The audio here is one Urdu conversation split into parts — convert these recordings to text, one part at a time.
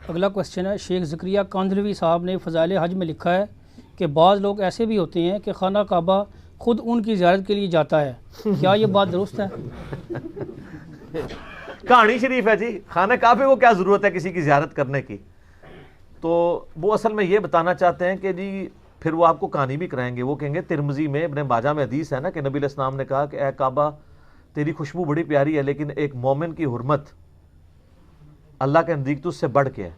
اگلا کوشچن ہے، شیخ زکریا کاندھلوی صاحب نے فضائل حج میں لکھا ہے کہ بعض لوگ ایسے بھی ہوتے ہیں کہ خانہ کعبہ خود ان کی زیارت کے لیے جاتا ہے، کیا یہ بات درست ہے؟ کہانی شریف ہے جی، خانہ کعبے کو کیا ضرورت ہے کسی کی زیارت کرنے کی؟ تو وہ اصل میں یہ بتانا چاہتے ہیں کہ جی پھر وہ آپ کو کہانی بھی کرائیں گے، وہ کہیں گے ترمذی میں ابن ماجہ میں حدیث ہے نا کہ نبی علیہ السلام نے کہا کہ اے کعبہ تیری خوشبو بڑی پیاری ہے لیکن ایک مومن کی حرمت اللہ کے نزدیک تو اس سے بڑھ کے ہے.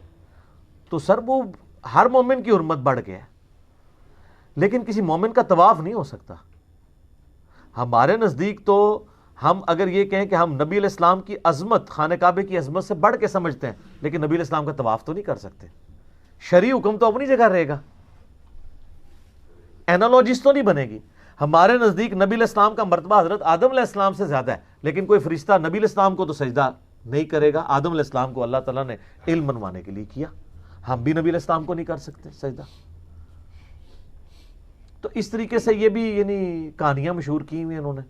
تو سر وہ ہر مومن کی حرمت بڑھ کے ہے لیکن کسی مومن کا طواف نہیں ہو سکتا. ہمارے نزدیک تو ہم اگر یہ کہیں کہ ہم نبی علیہ السلام کی عظمت خانہ کعبے کی عظمت سے بڑھ کے سمجھتے ہیں لیکن نبی علیہ السلام کا طواف تو نہیں کر سکتے. شرعی حکم تو اپنی جگہ رہے گا، اینالوجیز تو نہیں بنے گی. ہمارے نزدیک نبی علیہ السلام کا مرتبہ حضرت آدم علیہ السلام سے زیادہ ہے لیکن کوئی فرشتہ نبی علیہ السلام کو تو سجدہ نہیں کرے گا. آدم علیہ السلام کو اللہ تعالیٰ نے علم منوانے کے لیے کیا، ہم بھی نبی علیہ السلام کو نہیں کر سکتے سجدہ. تو اس طریقے سے یہ بھی یعنی کہانیاں مشہور کی ہوئی ہیں انہوں نے،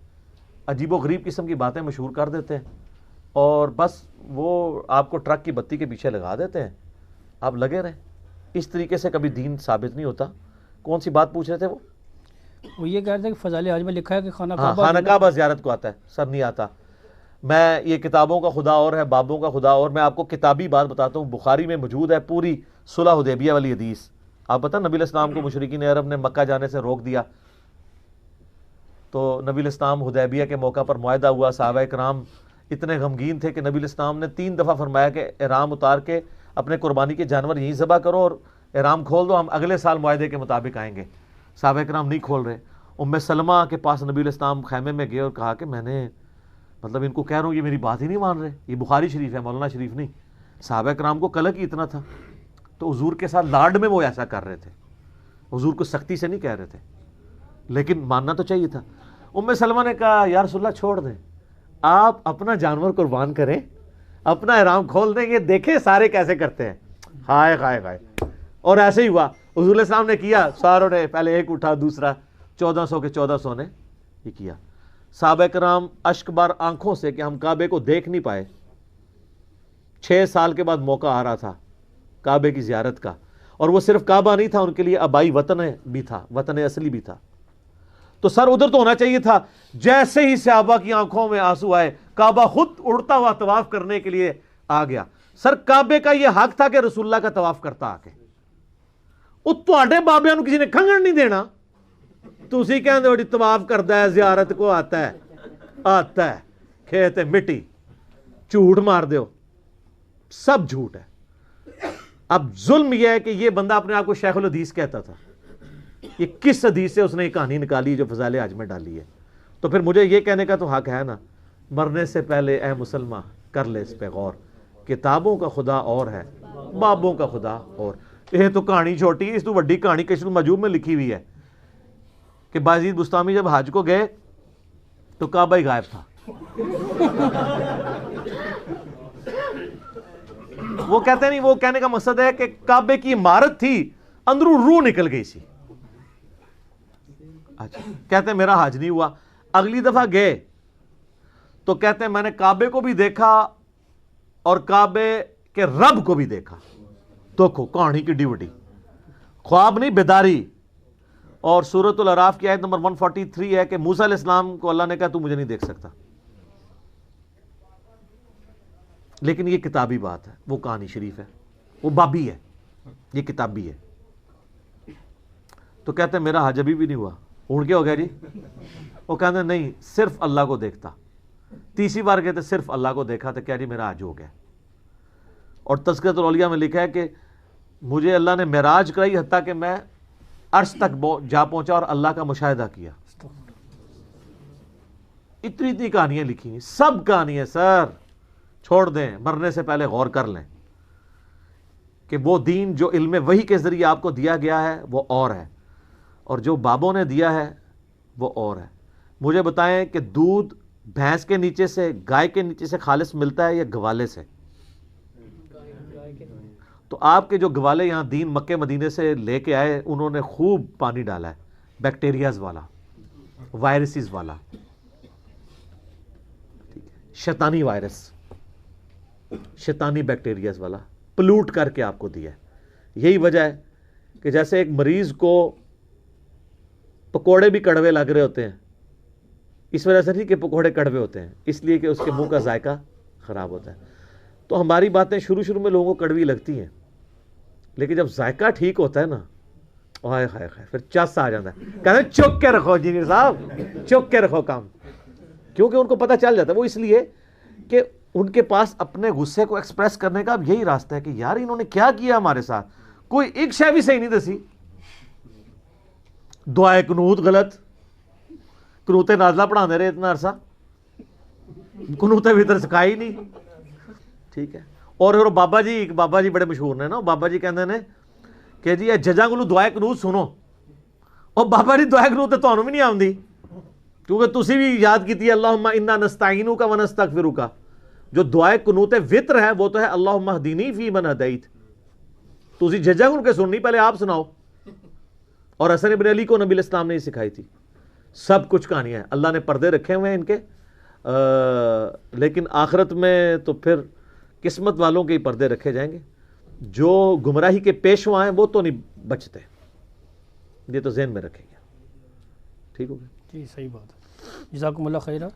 عجیب و غریب قسم کی باتیں مشہور کر دیتے ہیں اور بس وہ آپ کو ٹرک کی بتی کے پیچھے لگا دیتے ہیں، آپ لگے رہیں. اس طریقے سے کبھی دین ثابت نہیں ہوتا. کون سی بات پوچھ رہے تھے وہ یہ کہہ رہے تھے کہ فضائل حج میں لکھا ہے کہ خانہ خانہ کعبہ زیارت کو آتا ہے. سر نہیں آتا. میں یہ کتابوں کا خدا اور ہے، بابوں کا خدا اور. میں آپ کو کتابی بات بتاتا ہوں، بخاری میں موجود ہے پوری صلح حدیبیہ والی حدیث. آپ پتہ نبی علیہ السلام کو مشرکین عرب نے مکہ جانے سے روک دیا تو نبی علیہ السلام حدیبیہ کے موقع پر معاہدہ ہوا. صحابہ کرام اتنے غمگین تھے کہ نبی علیہ السلام نے 3 دفعہ فرمایا کہ احرام اتار کے اپنے قربانی کے جانور یہیں ذبح کرو اور احرام کھول دو، ہم اگلے سال معاہدے کے مطابق آئیں گے. صحابہ کرام نہیں کھول رہے. ام سلمہ کے پاس نبی علیہ السلام خیمے میں گئے اور کہا کہ میں نے مطلب ان کو کہہ رہا ہوں یہ میری بات ہی نہیں مان رہے. یہ بخاری شریف ہے، مولانا شریف نہیں. صحابہ کرام کو قلق ہی اتنا تھا تو حضور کے ساتھ لاڈ میں وہ ایسا کر رہے تھے، حضور کو سختی سے نہیں کہہ رہے تھے لیکن ماننا تو چاہیے تھا. ام سلمہ نے کہا یا رسول اللہ چھوڑ دیں، آپ اپنا جانور قربان کریں، اپنا احرام کھول دیں گے، دیکھیں سارے کیسے کرتے ہیں. ہائے ہائے ہائے. اور ایسے ہی ہوا، حضور علیہ السلام نے کیا، ساروں نے پہلے ایک اٹھا، دوسرا 1400 کے 1400 نے یہ کیا. صحابہ کرام اشک بار آنکھوں سے کہ ہم کعبے کو دیکھ نہیں پائے. 6 سال کے بعد موقع آ رہا تھا کعبے کی زیارت کا، اور وہ صرف کعبہ نہیں تھا، ان کے لیے آبائی وطن بھی تھا، وطن اصلی بھی تھا. تو سر ادھر تو ہونا چاہیے تھا. جیسے ہی صحابہ کی آنکھوں میں آنسو آئے، کعبہ خود اڑتا ہوا طواف کرنے کے لیے آ گیا. سر کعبے کا یہ حق تھا کہ رسول اللہ کا طواف کرتا آ کے. وہ تواڈے بابیاں نوں کسی نے کھنگن نہیں دینا. تسی کہندے ہو جی طواف کردا ہے، زیارت کو آتا ہے کھیت مٹی. جھوٹ مار دیو، سب جھوٹ ہے. اب ظلم یہ ہے کہ یہ بندہ اپنے آپ کو شیخ الحدیث کہتا تھا. یہ کس حدیث سے اس نے یہ کہانی نکالی جو فضائل حج میں ڈالی ہے؟ تو پھر مجھے یہ کہنے کا تو حق ہے نا، مرنے سے پہلے اے مسلمہ کر لے اس پہ غور. کتابوں کا خدا اور ہے، بابوں کا خدا اور. یہ تو کہانی چھوٹی ہے، اس تو بڑی کہانی کشف المحجوب میں لکھی ہوئی ہے کہ بایزید بستامی جب حج کو گئے تو کعبہ ہی غائب تھا. وہ کہتے نہیں، وہ کہنے کا مقصد ہے کہ کعبے کی عمارت تھی، اندروں روح نکل گئی سی. اچھا کہتے ہیں میرا حج نہیں ہوا. اگلی دفعہ گئے تو کہتے ہیں میں نے کعبے کو بھی دیکھا اور کعبے کے رب کو بھی دیکھا. دیکھو کہانی کی ڈیوٹی، خواب نہیں بیداری. اور سورۃ الاعراف کی آیت نمبر 143 ہے کہ موسیٰ علیہ السلام کو اللہ نے کہا تو مجھے نہیں دیکھ سکتا. لیکن یہ کتابی بات ہے، وہ کہانی شریف ہے، وہ بابی ہے، یہ کتابی ہے. تو کہتے ہیں میرا حج ابھی بھی نہیں ہوا. اڑ کے ہو گیا جی؟ وہ کہتے ہیں نہیں، صرف اللہ کو دیکھتا. تیسری بار کہتے صرف اللہ کو دیکھا تو کیا جی میرا حج ہو گیا. اور تذکرۃ الاولیاء میں لکھا ہے کہ مجھے اللہ نے معراج کرائی حتیٰ کہ میں عرش تک جا پہنچا اور اللہ کا مشاہدہ کیا. اتنی کہانیاں لکھی ہیں، سب کہانیاں. سر چھوڑ دیں، مرنے سے پہلے غور کر لیں کہ وہ دین جو علم وحی کے ذریعے آپ کو دیا گیا ہے وہ اور ہے، اور جو بابوں نے دیا ہے وہ اور ہے. مجھے بتائیں کہ دودھ بھینس کے نیچے سے، گائے کے نیچے سے خالص ملتا ہے یا گوالے سے؟ تو آپ کے جو گوالے یہاں دین مکے مدینے سے لے کے آئے، انہوں نے خوب پانی ڈالا ہے، بیکٹیریاز والا، وائرسز والا، شیطانی وائرس، شیطانی بیکٹیریاز والا. پلوٹ کر کے آپ کو دیا ہے. یہی وجہ ہے کہ جیسے ایک مریض کو پکوڑے بھی کڑوے لگ رہے ہوتے ہیں, اس وجہ سے نہیں کہ پکوڑے کڑوے ہوتے ہیں, اس لیے کہ اس کے منہ کا ذائقہ خراب ہوتا ہے. تو ہماری باتیں شروع میں لوگوں کو کڑوی لگتی ہیں, لیکن جب ذائقہ ٹھیک ہوتا ہے نا, ہائے ہائے ہائے, پھر چس آ جاتا ہے. کہتے ہیں چک کے رکھو انجینئر صاحب, چک کے رکھو کام, کیونکہ ان کو پتہ چل جاتا ہے. وہ اس لیے کہ ان کے پاس اپنے غصے کو ایکسپریس کرنے کا اب یہی راستہ ہے کہ یار انہوں نے کیا کیا ہمارے ساتھ, کوئی ایک شے بھی صحیح نہیں دسی. دعائے قنوت غلط, قنوت نازلہ پڑھانے رہے اتنا عرصہ, قنوت وتر سکھائی نہیں. ٹھیک ہے. اور بابا جی بڑے مشہور نے نا, بابا جی کہندے نے کہ جی ججاں کو دعائے قنوت سنو, اور بابا جی دعائے قنوت تو تانوں بھی نہیں آندی, کیونکہ تسی بھی یاد کیتی ہے اللہم انا نستعینک و نستغفرک. جو دعائے قنوت وتر ہے وہ تو ہے اللہم اہدنی فی من ہدیت. تسی ججاں کو کے سننی, پہلے آپ سناؤ. اور حسن ابن علی کو نبی علیہ السلام نے یہ سکھائی تھی. سب کچھ کہانیاں ہیں, اللہ نے پردے رکھے ہوئے ہیں ان کے, لیکن آخرت میں تو پھر قسمت والوں کے ہی پردے رکھے جائیں گے. جو گمراہی کے پیشوا ہیں وہ تو نہیں بچتے, یہ تو ذہن میں رکھیں گے. ٹھیک ہو گیا؟ جی صحیح بات ہے. جزاکم اللہ خیرہ.